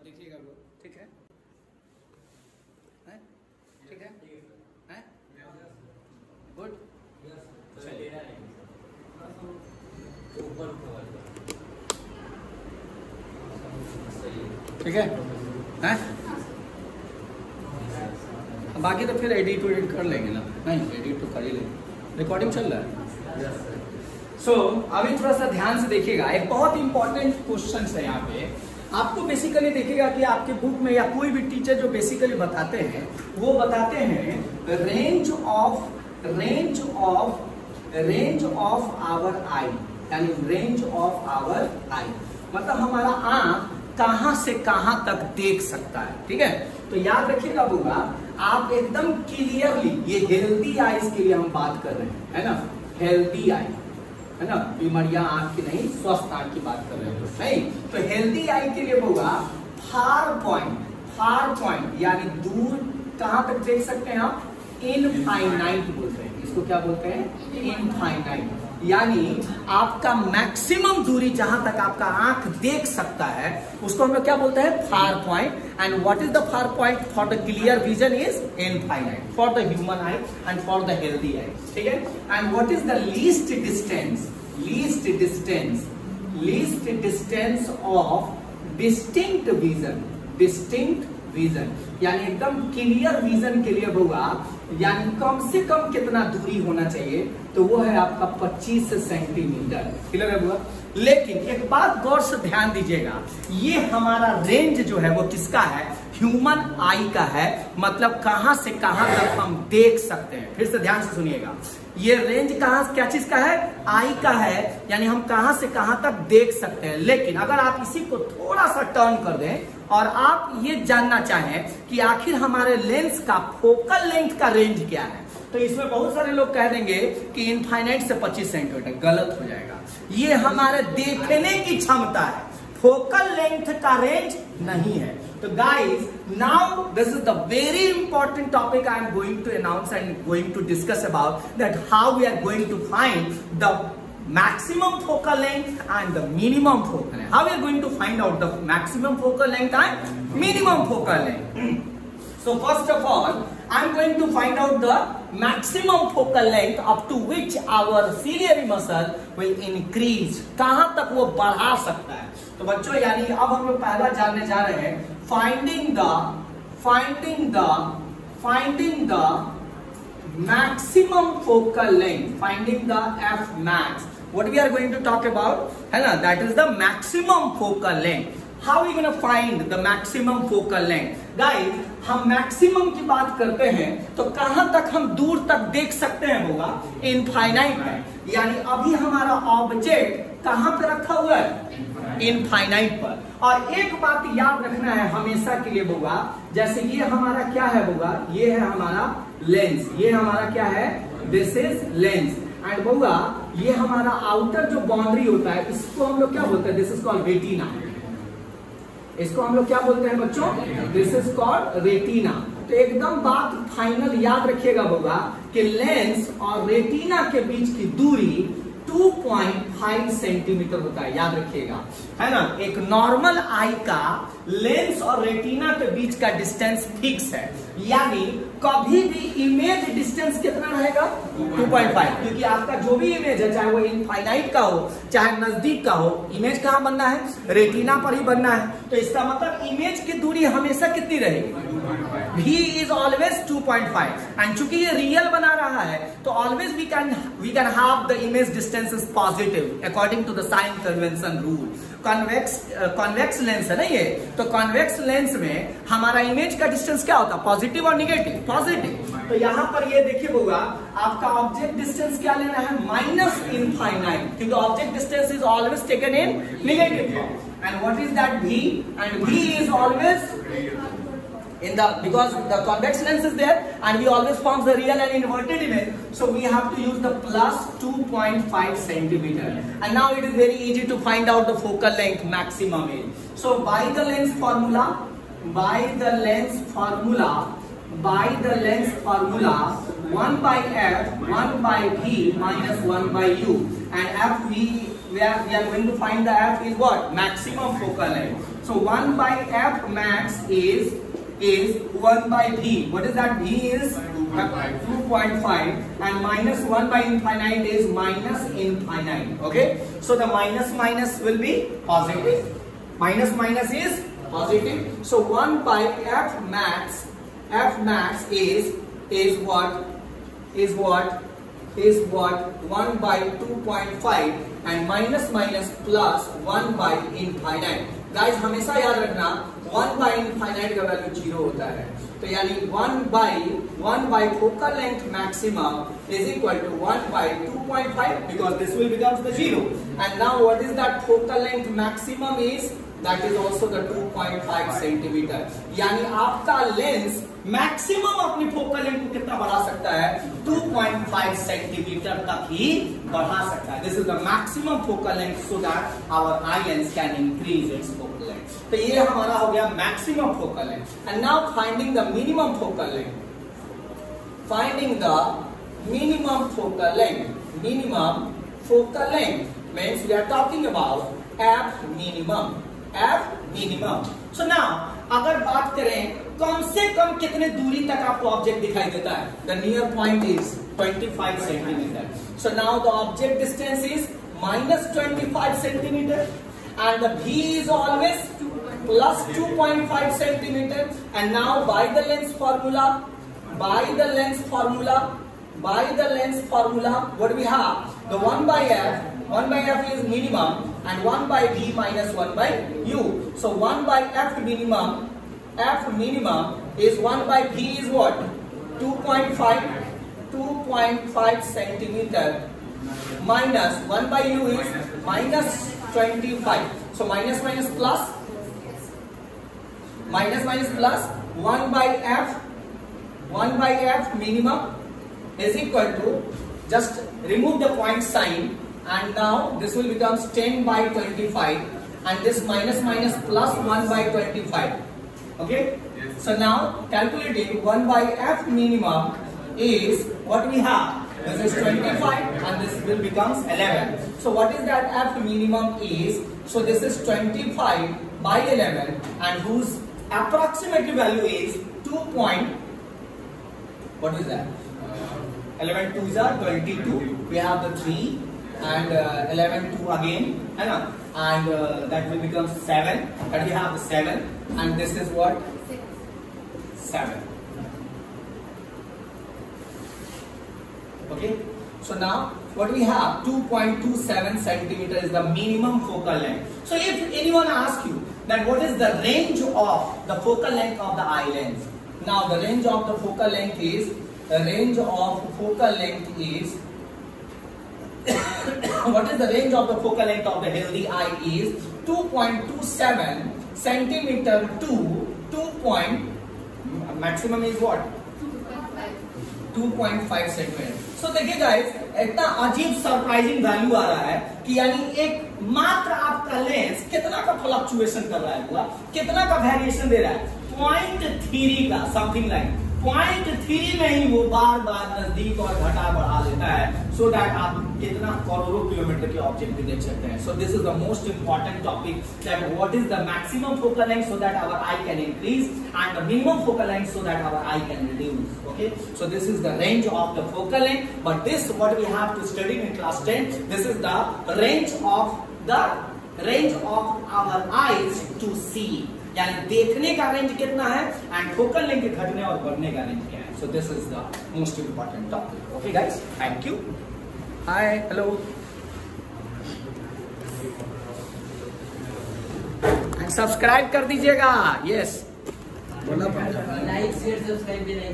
देखिएगा ब्रो, ठीक है? ठीक है? हैं? गुड। ठीक है? हैं? बाकी तो फिर एडिट कर लेंगे ना? नहीं, एडिट तो कर ही लेंगे। रिकॉर्डिंग चल रहा है। सो अभी थोड़ा सा ध्यान से देखिएगा, एक बहुत इंपॉर्टेंट क्वेश्चन है यहाँ पे। आपको बेसिकली देखिएगा कि आपके बुक में या कोई भी टीचर जो बेसिकली बताते हैं, वो बताते हैं रेंज ऑफ आवर आई, यानी रेंज ऑफ आवर आई मतलब हमारा आंख कहां से कहां तक देख सकता है। ठीक है, तो याद रखिएगा बुआ, आप एकदम क्लियरली, ये हेल्दी आईज के लिए हम बात कर रहे हैं, है ना? हेल्दी आई, है ना? बीमारियां आंख की नहीं, स्वस्थ आंख की बात कर रहे हैं, नहीं? तो हेल्दी आई के लिए बुआ फार पॉइंट यानी दूर कहां तक देख सकते हैं आप? इनफाइनाइट बोलते हैं इसको। क्या बोलते हैं? इनफाइनाइट, यानी आपका मैक्सिमम दूरी जहां तक आपका आंख देख सकता है उसको हम लोग क्या बोलते हैं? Far point. And what is the far point for the clear vision is infinite for the human I and for the healthy I. ठीक है, and what is the least distance of distinct vision, यानी एकदम clear vision के लिए होगा, यानी कम से कम कितना दूरी होना चाहिए? तो वो है आपका 25 सेंटीमीटर। क्लियर है बुआ? लेकिन एक बात गौर से ध्यान दीजिएगा, ये हमारा रेंज जो है वो किसका है? ह्यूमन आई का है, मतलब कहां से कहां तक हम देख सकते हैं। फिर से ध्यान से सुनिएगा, ये रेंज कहां, क्या चीज का है? आई का है, यानी हम कहां से कहां तक देख सकते हैं। लेकिन अगर आप इसी को थोड़ा सा टर्न कर दें और आप ये जानना चाहें कि आखिर हमारे लेंस का फोकल लेंथ का रेंज क्या है, तो इसमें बहुत सारे लोग कह देंगे कि इनफाइनाइट से 25 सेंटीमीटर। गलत हो जाएगा, ये हमारे देखने की क्षमता है, फोकल लेंथ का रेंज नहीं है। तो guys, now this is the very important topic I am going to announce and going to discuss about, that how we are going to find the maximum focal length and the minimum focal length. How we are going to find out the maximum focal length and minimum focal length. So first of all, I am going to find out the maximum focal length up to which our ciliary muscle will increase. कहां तक वो बढ़ा सकता है? तो बच्चों, यानी अब हम लोग पहला जानने जा रहे हैं finding the maximum focal length, finding the f max. What we are going to talk about, है ना? That is the maximum focal length. How are we going to find the maximum focal length? Guys, हम maximum की बात करते हैं तो कहां तक हम दूर तक देख सकते हैं? होगा इनफाइनाइट में, यानी अभी हमारा ऑब्जेक्ट कहां पे रखा हुआ है? इनफाइनाइट पर। और एक बात याद रखना है हमेशा के लिए होगा, जैसे ये हमारा क्या है होगा? ये है हमारा लेंस, ये हमारा क्या है? This is lens. एंड होगा ये हमारा आउटर जो बाउंड्री होता है, इसको हम लोग क्या बोलते हैं? This is called retina. इसको हम लोग क्या बोलते हैं बच्चों? This is called retina. तो एकदम बात फाइनल याद रखिएगा होगा कि लेंस और रेटिना के बीच की दूरी 2.5 सेंटीमीटर होता है, याद रखिएगा, है ना? एक नॉर्मल आई का लेंस और रेटिना के बीच का डिस्टेंस फिक्स है, यानी कभी भी इमेज डिस्टेंस कितना रहेगा? 2.5, क्योंकि आपका जो भी इमेज है, चाहे वो इनफाइनाइट का हो चाहे नजदीक का हो, इमेज कहां बनना है? रेटिना पर ही बनना है। तो इसका मतलब इमेज की दूरी हमेशा कितनी रहेगी? V is always 2.5, एंड चूंकि ये रियल बना रहा है तो always we can have the image distance is positive according to the sign convention rule. Convex lens है ना ये, तो कॉन्वेक्स लेंस में हमारा इमेज का डिस्टेंस क्या होता है? पॉजिटिव और निगेटिव? पॉजिटिव। तो यहाँ पर ये देखिए होगा, आपका ऑब्जेक्ट डिस्टेंस क्या लेना है? माइनस इनफाइनाइट, क्योंकि object distance is always taken in negative form. And what is that? V, and V is always in the, because the convex lens is there and we always form the real and inverted image, so we have to use the plus 2.5 centimeter. And now it is very easy to find out the focal length maximum is. So by the lens formula 1 by f 1 by v minus 1 by u, and f we are going to find the f is what? Maximum focal length. So 1 by f max is 1 by v. What is that? V is 2.5 and minus 1 by infinite is minus infinite. Okay, so the minus minus will be positive. Minus minus is positive. So 1 by f max is what 1 by 2.5 and minus minus plus 1 by infinite. Guys हमेशा याद रखना 1 by infinite का value 0 होता है, तो यानी 1 by focal length maximum is equal to 1 by 2.5 because this will becomes the 0. And now what is that focal length maximum is? That is also the 2.5 centimeter. यानी आपका लेंस मैक्सिमम अपनी focal length को कितना बढ़ा सकता है? 2.5 centimetre तक ही बढ़ा सकता है. This is the maximum focal length so that our eye lens can increase its focal length. तो ये हमारा हो गया maximum focal length. And now finding the minimum focal length. Finding the minimum focal length. Minimum focal length means we are talking about f minimum. So now अगर बात करें कम से कम कितने दूरी तक आपको ऑब्जेक्ट दिखाई देता है? The near point is 25 centimeter. So now the object distance is minus 25 centimeter and the v is always plus 2.5 centimeter. And now by the length formula, what do we have? The 1 by f is minimum and 1 by v minus 1 by u. So 1 by f minimum is 1 by v is what? 2.5 centimeter minus 1 by u is minus 25. So minus plus 1 by f minimum is equal to, just remove the point sign and now this will become 10 by 25 and this minus plus 1 by 25. Okay, yes. So now calculating 1 by f minimum is what we have. This is 25 and this will becomes 11. So what is that f minimum is? So this is 25 by 11 and whose approximate value is 2. What is that? 11 2s are 22. We have the 3 and 11 2 again, and that will become 7. But we have the 7 and this is what? 7. Okay. So now what we have? 2.27 centimeter is the minimum focal length. So if anyone asks you that what is the range of the focal length of the eye lens? Now the range of the focal length is what is the range of the focal length of the healthy eye is 2.27 centimeter to maximum is what? 2.5 centimeter. So देखिए guys, इतना अजीब surprising value आ रहा है कि यानी एक मात्र आपका लेंस कितना का फ्लक्चुएशन कर रहा है, कितना का वेरिएशन दे रहा है? 0.3 का, समथिंग लाइक 0.3 में ही वो बार नजदीक और घटा बढ़ा लेता है, सो दैट आप कितना करोड़ों किलोमीटर के ऑब्जेक्ट भी देख सकते हैं. So this is the most important topic, that what is the maximum focal length so that our eye can increase and the minimum focal length so that our eye can reduce. Okay, so this is the range of the focal length, but this what we have to study in class 10. This is the range of our eyes to see. यानी देखने का range कितना है and focal length के घटने और बढ़ने का रेंज क्या है. सो this is the most important topic. Okay guys, thank you. Hi, hello, and subscribe कर दीजिएगा. यस, लाइक शेयर सब्सक्राइब भी नहीं